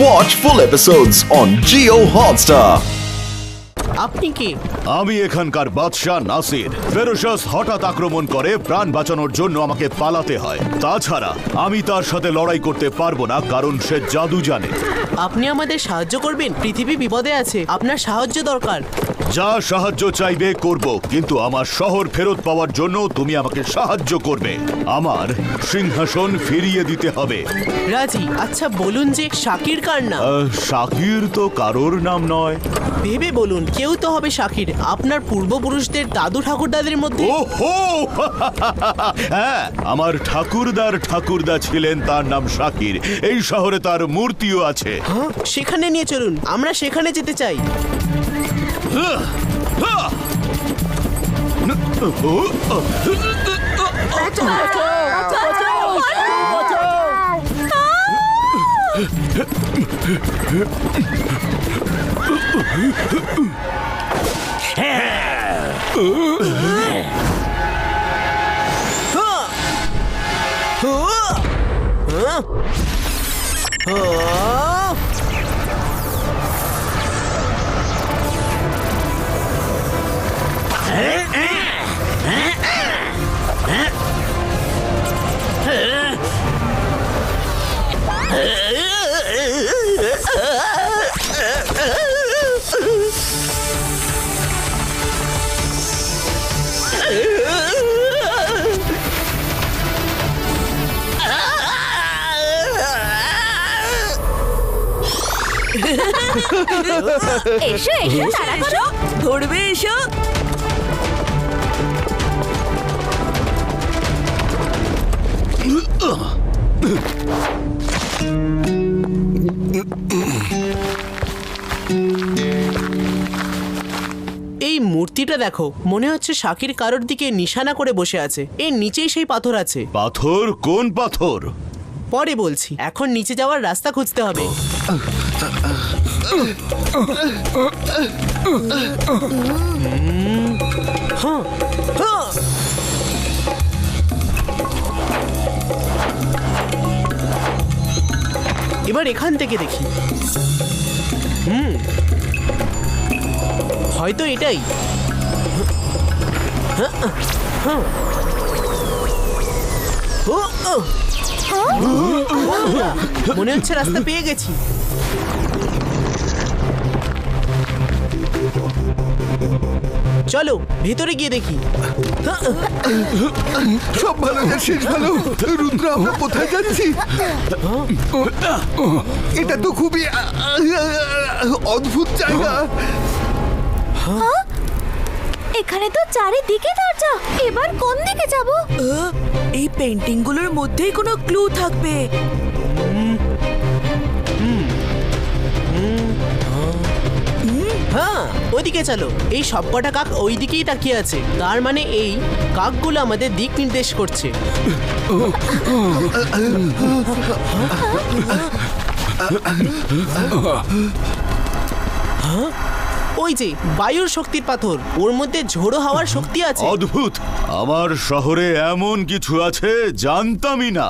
Watch full episodes on Jio Hotstar. আপনি কে? আমি এখানকার বাদশা নাসির। ফেরোশাস হঠাৎ আক্রমণ করে প্রাণ বাঁচানোর জন্য আমাকে পালাতে হয়। তাছাড়া আমি তার সাথে লড়াই করতে পারবো না, কারণ সে জাদু জানে। আপনি আমাদের সাহায্য করবেন? পৃথিবী বিপদে আছে, আপনার সাহায্য দরকার। যা সাহায্য চাইবে করব, কিন্তু আমার শহর ফেরত পাওয়ার জন্য তুমি আমাকে সাহায্য করবে। আমার সিংহাসন ফিরিয়ে দিতে হবে। রাজি। আচ্ছা বলুন যে শাকির কার নাম? শাকির তো কারোর নাম নয়। ভেবে বলুন, কেউ তো হবে শাকির, আপনার পূর্বপুরুষদের দাদু ঠাকুরদাদের মধ্যে। ওহো হ্যাঁ, আমার ঠাকুরদা ছিলেন, তার নাম শাকির। এই শহরে তার মূর্তিও আছে। হ্যাঁ, সেখানে নিয়ে চলুন, আমরা সেখানে যেতে চাই। এসো এসো তাড়া করো, ধরবে এসো। এই মূর্তিটা দেখো, মনে হচ্ছে শাকির কারোর দিকে নিশানা করে বসে আছে। এর নিচেই সেই পাথর আছে। পাথর? কোন পাথর? পরে বলছি, এখন নিচে যাওয়ার রাস্তা খুঁজতে হবে। এবার এখান থেকে দেখি। হয়তো এটাই। মনে হচ্ছে রাস্তা পেয়ে গেছি। চলো ভেতরে গিয়ে দেখি। সব ভালো, শেষ ভালো। রুদ্র, আমরা কোথায় যাচ্ছি? এটা তো খুবই অদ্ভুত জায়গা। এখানে তো চারিদিকে দরজা, এবার কোন দিকে যাব? এই পেন্টিং গুলোর মধ্যেই কোনো ক্লু থাকবে। হ্যাঁ, ওইদিকে চলো। এই সবকটা কাক ওই দিকেই তাকিয়ে আছে, তার মানে এই কাকগুলো আমাদের দিক নির্দেশ করছে। ওই যে বায়ুর শক্তির পাথর, ওর মধ্যে ঝোড়ো হাওয়ার শক্তি আছে। অদ্ভুত! আমার শহরে এমন কিছু আছে জানতামই না।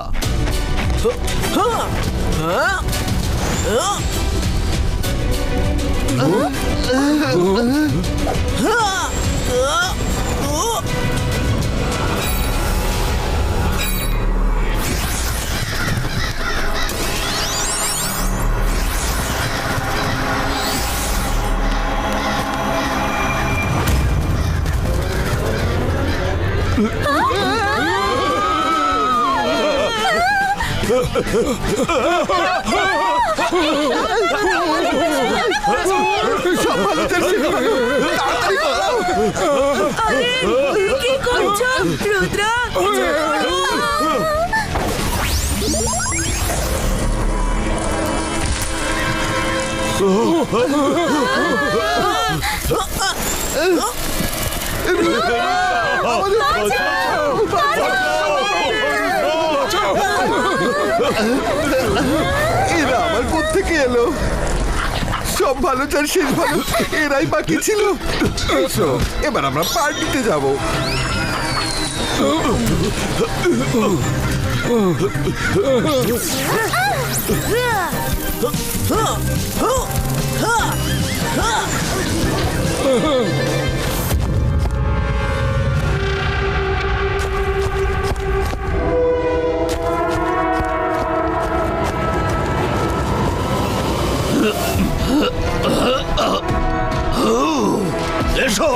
কি করছো রুদ্র? এরা আমার কোত্থেকে এলো? সব ভালো চার শেষ ভালো, এরাই বাকি ছিল। এসো, এবার আমরা পার্টিতে যাব। এসো।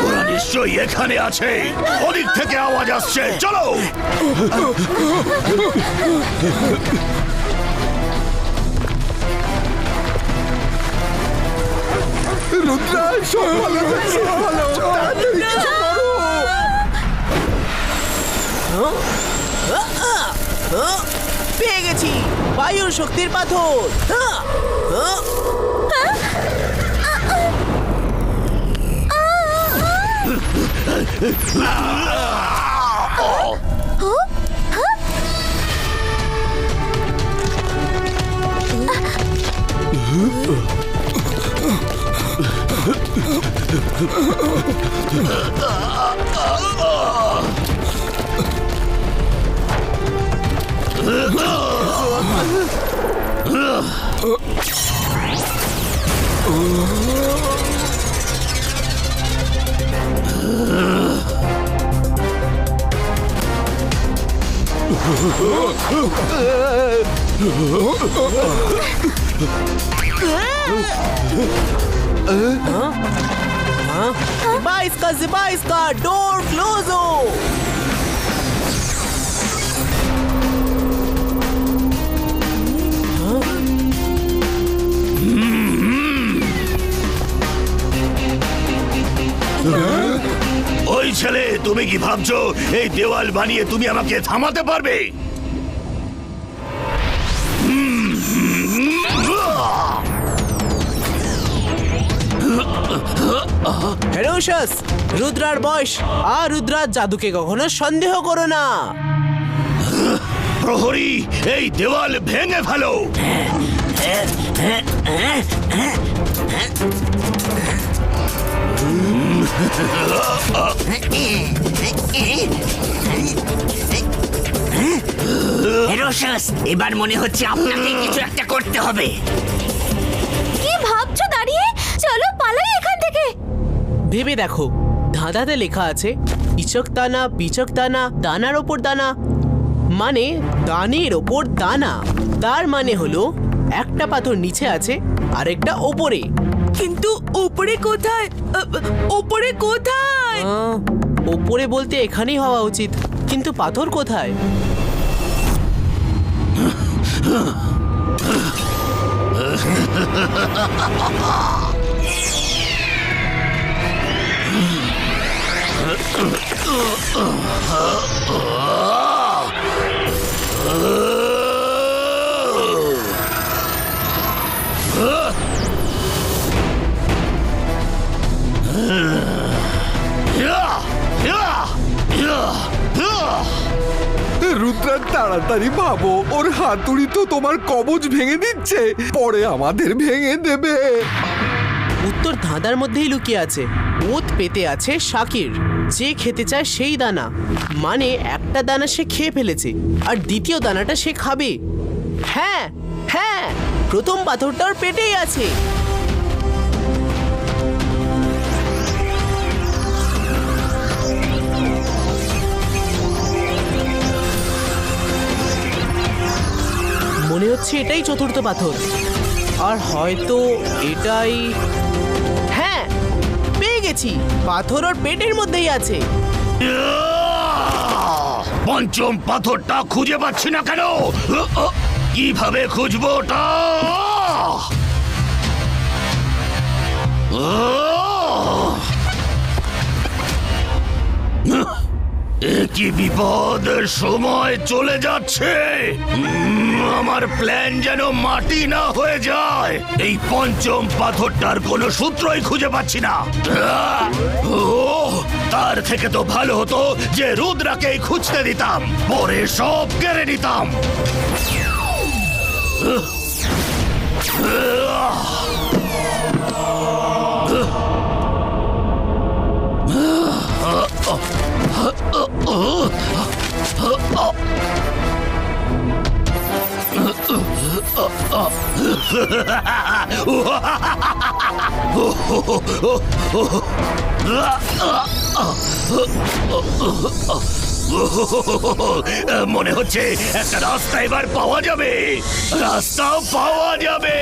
ওরা নিশ্চয়ই এখানে আছে, ওদিক থেকে আওয়াজ আসছে, চলো। রুদ্রা, সব ভালো যাচ্ছে, ভালো। তাড়াতাড়ি কিছু করো। পেয়ে গেছি বায়ুর শক্তির পাথর। Zibaiska, door closo! ওই ছেলে, তুমি কি ভাবছো এই দেওয়াল বানিয়ে তুমি আমাকে থামাতে পারবে? হেরোশাস, রুদ্রার বয়স আর রুদ্রার জাদুকে কখনো সন্দেহ করো না। প্রহরী, এই দেওয়াল ভেঙে ফেলো। হেরোশাস, এবার মনে হচ্ছে আপনাকে কিছু একটা করতে হবে। কি ভাবছো দাঁড়িয়ে? চলো পালাই এখান থেকে। ভেবে দেখো, ধাঁধাতে লেখা আছে পিচকদানা পিচকদানা, দানার ওপর দানা, মানে দানের ওপর দানা। তার মানে হলো একটা পাথর নিচে আছে আরেকটা ওপরে। কিন্তু উপরে কোথায়? উপরে কোথায়? ওপরে বলতে এখানেই হওয়া উচিত, কিন্তু পাথর কোথায়? রুদ্রা, তাড়াতাড়ি ভাবো, ওর হাতুড়ি তো তোমার কবজ ভেঙে দিচ্ছে, পরে আমাদের ভেঙে দেবে। উত্তর ধাঁধার মধ্যেই লুকিয়ে আছে। ওত পেতে আছে শাকির, যে খেতে চায় সেই দানা, মানে একটা দানা সে খেয়ে ফেলেছে আর দ্বিতীয় দানাটা সে খাবে। হ্যাঁ হ্যাঁ, প্রথম পাথরটা ওর পেটেই আছে। মনে হচ্ছে এটাই চতুর্থ পাথর, আর হয়তো এটাই। হ্যাঁ, পেয়ে গেছি, পাথর ওর পেটের মধ্যেই আছে। পঞ্চম পাথরটা খুঁজে পাচ্ছি না কেন? কিভাবে খুঁজবো ওটা? কি বিপদ, সময় চলে যাচ্ছে। আমার প্ল্যান যেন মাটি না হয়ে যায়। এই পঞ্চম পাথরটার কোনো সূত্রই খুঁজে পাচ্ছি না। তার থেকে তো ভালো হতো যে রুদ্রাকেই খুঁজতে দিতাম, পরে সব কেড়ে নিতাম। মনে হচ্ছে একটা রাস্তা এবার পাওয়া যাবে, রাস্তাও পাওয়া যাবে।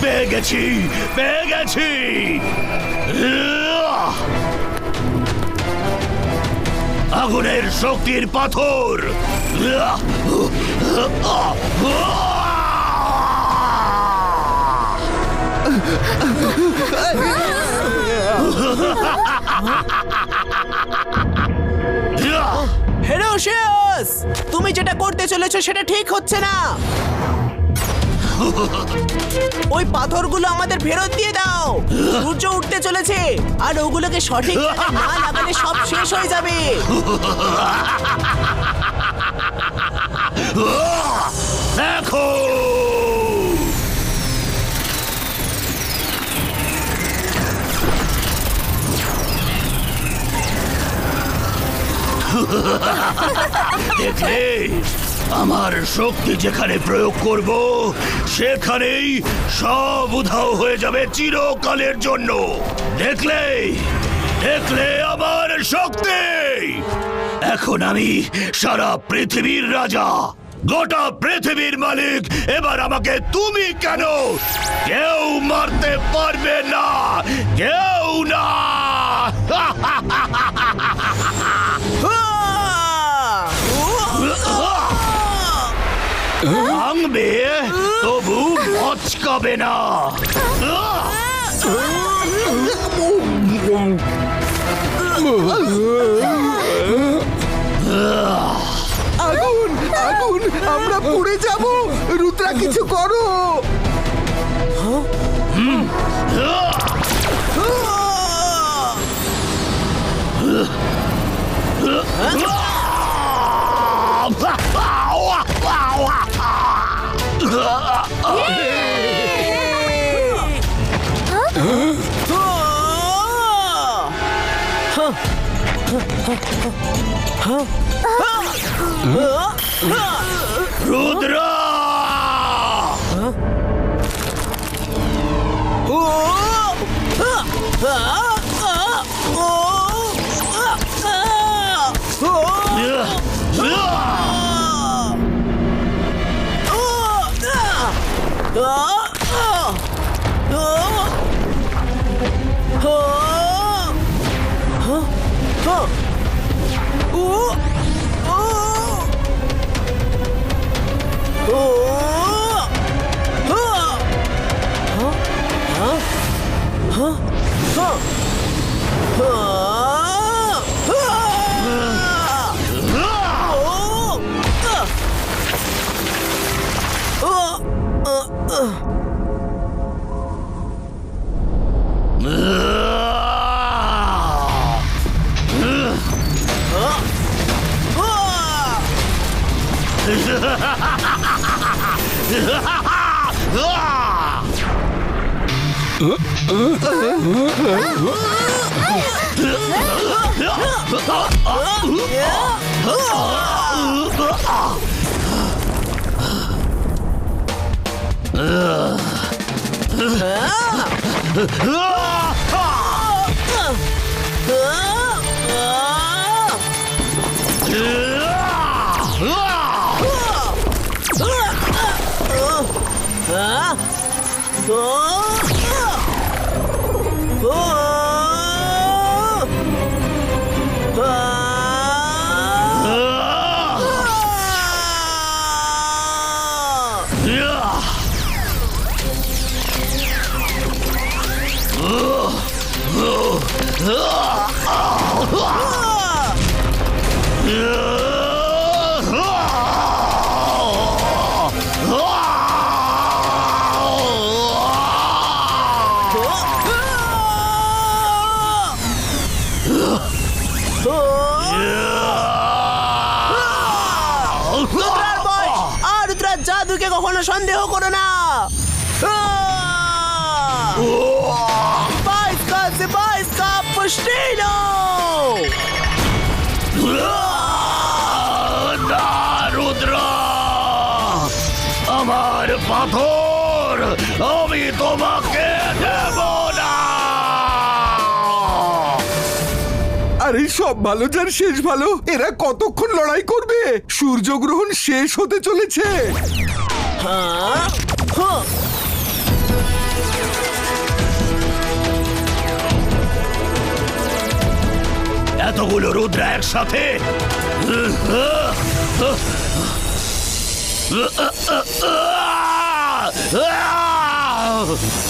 পেয়ে গেছি, পেয়ে গেছি। আগুনের শক্তির পাথর। হেরোশিয়াস, তুমি যেটা করতে চলেছো সেটা ঠিক হচ্ছে না। ওই পাথরগুলো আমাদের ফেরত দিয়ে দাও। সূর্য উঠতে চলেছে আর ওগুলোকে সঠিক জায়গায় না লাগালে সব শেষ হয়ে যাবে। দেখো, দেখলে আমার শক্তি যেখানে প্রয়োগ করব সেখানেই সব উধাও হয়ে যাবে চিরকালের জন্য। দেখলে, দেখলে আমার শক্তি। এখন আমি সারা পৃথিবীর রাজা, গোটা পৃথিবীর মালিক। এবার আমাকে তুমি কেন কেউ মারতে পারবে না, কেউ না। ভাঙবে তবু মচকাবে না। আগুন, আগুন, আমরা পুড়ে যাব। রুদ্রা, কিছু করো। রুদ্রা, জাদুকে কখনো সন্দেহ করো না। বাইস্কা পুষ্টিনো। না, রুদ্র, আমার পাথর আমি তোমাকে দেব না। আরে সব ভালো যার শেষ ভালো, এরা কতক্ষণ লড়াই করবে? সূর্যগ্রহণ শেষ হতে চলেছে। এতগুলো রুদ্র একসাথে?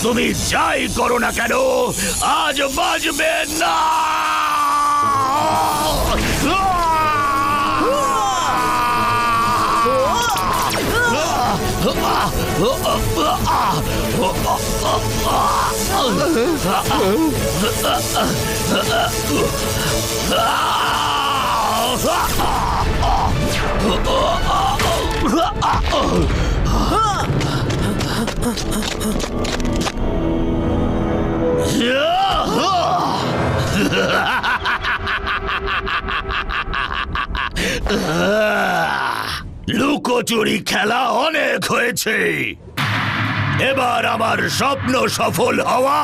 তুমি যাই করো না কেন, আজ বাজবে না। লুকোচুরি খেলা অনেক হয়েছে, এবার আমার স্বপ্ন সফল হওয়া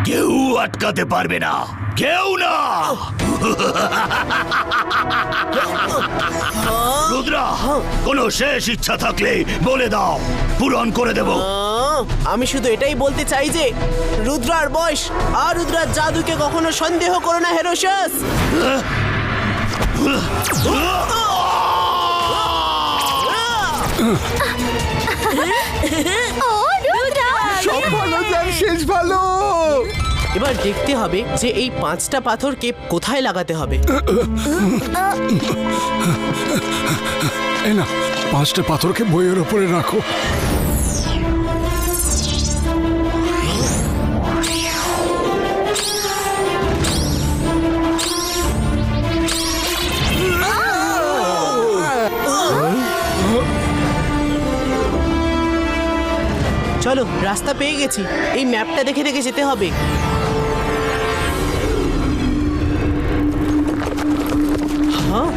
কেউ আটকাতে পারবে না, কেউ না। রুদ্রা, কোনো শেষ ইচ্ছা থাকলে বলে দাও, পূরণ করে দেব। আমি শুধু এটাই বলতে চাই যে রুদ্রার বয়স আর রুদ্রার জাদুকে কখনো সন্দেহ করো না হেরোশাস। সব ভালো যার শেষ ভালো। এবার দেখতে হবে যে এই 5টা পাথরকে কোথায় লাগাতে হবে। এই না, 5টা পাথরকে বইয়ের ওপরে রাখো। চলো, রাস্তা পেয়ে গেছি। এই ম্যাপটা দেখে দেখে যেতে হবে। হ্যাঁ,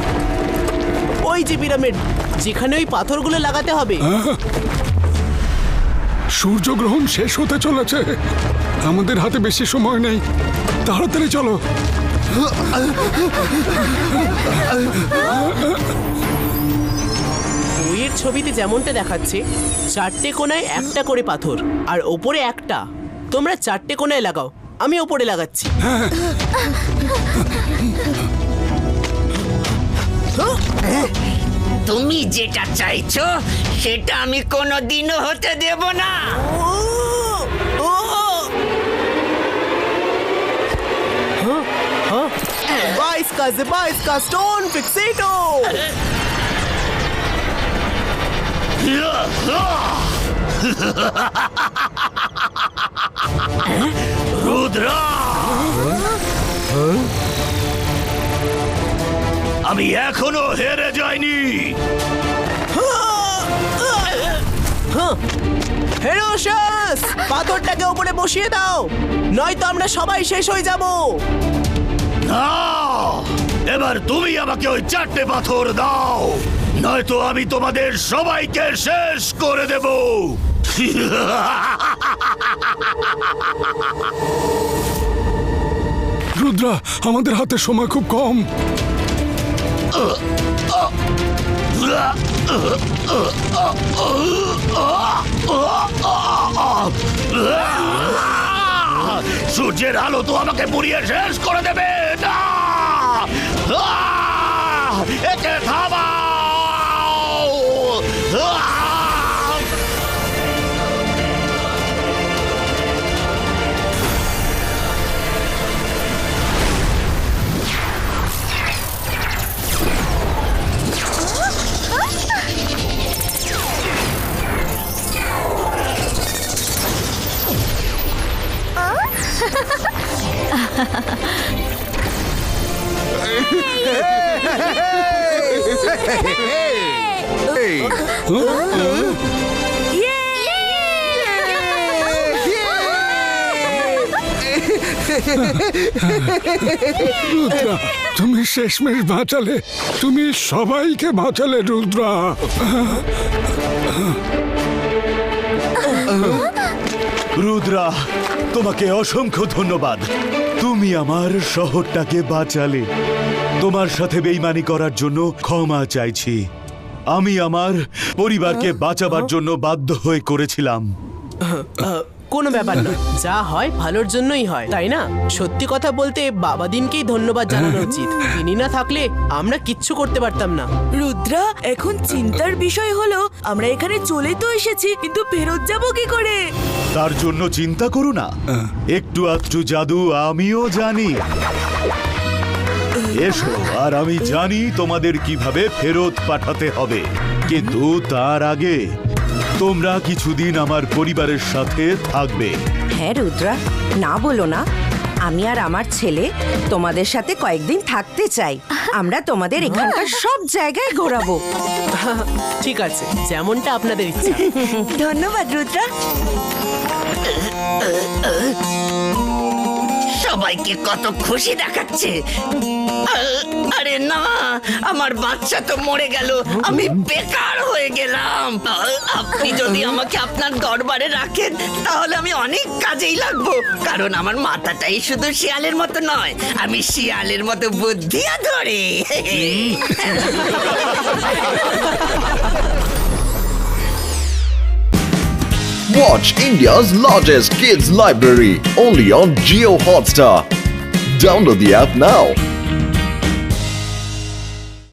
ওই যে পিরামিড, যেখানে ওই পাথরগুলো লাগাতে হবে। সূর্যগ্রহণ শেষ হতে চলেছে, আমাদের হাতে বেশি সময় নেই, তাড়াতাড়ি চলো। বইয়ের ছবিতে যেমনটা দেখাচ্ছে, 4টে কোণায় একটা করে পাথর আর ওপরে একটা। তোমরা 4টে কোণায় লাগাও, আমি ওপরে লাগাচ্ছি। তুমি যেটা চাইছো সেটা আমি কোনোদিনও হতে দেব না। Baisca Stone Fixato! রুদ্রা, আমি এখনো হেরে যাইনি। হেরোশাস, পাথরটাকে উপরে বসিয়ে দাও, নয়তো আমরা সবাই শেষ হয়ে যাব। না, এবার তুমি আমাকে ওই 4টে পাথর দাও, নয়তো আমি তোমাদের সবাইকে শেষ করে দেব। রুদ্রা, আমাদের হাতে সময় খুব কম। সূর্যের আলো তো আমাকে পুড়িয়ে শেষ করে দেবে। না, একে থামাও। রুদ্রা, তুমি শেষমেশ বাঁচালে, তুমি সবাইকে বাঁচালে রুদ্রা। রুদ্রা, তোমাকে অসংখ্য ধন্যবাদ। তুমি আমার শহরটাকে বাঁচালে। তোমার সাথে বেইমানি করার জন্য ক্ষমা চাইছি। আমি আমার পরিবারকে বাঁচাবার জন্য বাধ্য হয়ে করেছিলাম। কোনো ব্যাপার না, যা হয় ভালোর জন্যই হয়, তাই না? সত্যি কথা বলতে বাবা দিনকেই ধন্যবাদ জানানো উচিত। তিনি না থাকলে আমরা কিচ্ছু করতে পারতাম না। রুদ্রা, এখন চিন্তার বিষয় হলো আমরা এখানে চলে তো এসেছি, কিন্তু ফেরত যাব কি করে? তার জন্য চিন্তা করো না, একটু আধটু জাদু আমিও জানি। এসো, আর আমি জানি তোমাদের কিভাবে ফেরত পাঠাতে হবে। কিন্তু তার আগে তোমরা কিছুদিন আমার পরিবারের সাথে থাকবে। হ্যাঁ রুদ্রা, না বলো না। আমি আর আমার ছেলে তোমাদের সাথে কয়েকদিন থাকতে চাই। আমরা তোমাদের এখানকার সব জায়গায় ঘোরাবো। ঠিক আছে, যেমনটা আপনাদের ইচ্ছা। ধন্যবাদ রুদ্রা। সবাইকে কত খুশি দেখাচ্ছে। আরে না, আমার বাচ্চা তো মরে গেল, আমি বেকার হয়ে গেলাম। আপনি যদি আমাকে আপনার দরবারে রাখেন তাহলে আমি অনেক কাজেই লাগবো, কারণ আমার মাথাটাই শুধু শিয়ালের মতো নয়, আমি শিয়ালের মতো বুদ্ধিও ধরে। Watch India's largest kids library only on Geo Hotstar. Download the app now.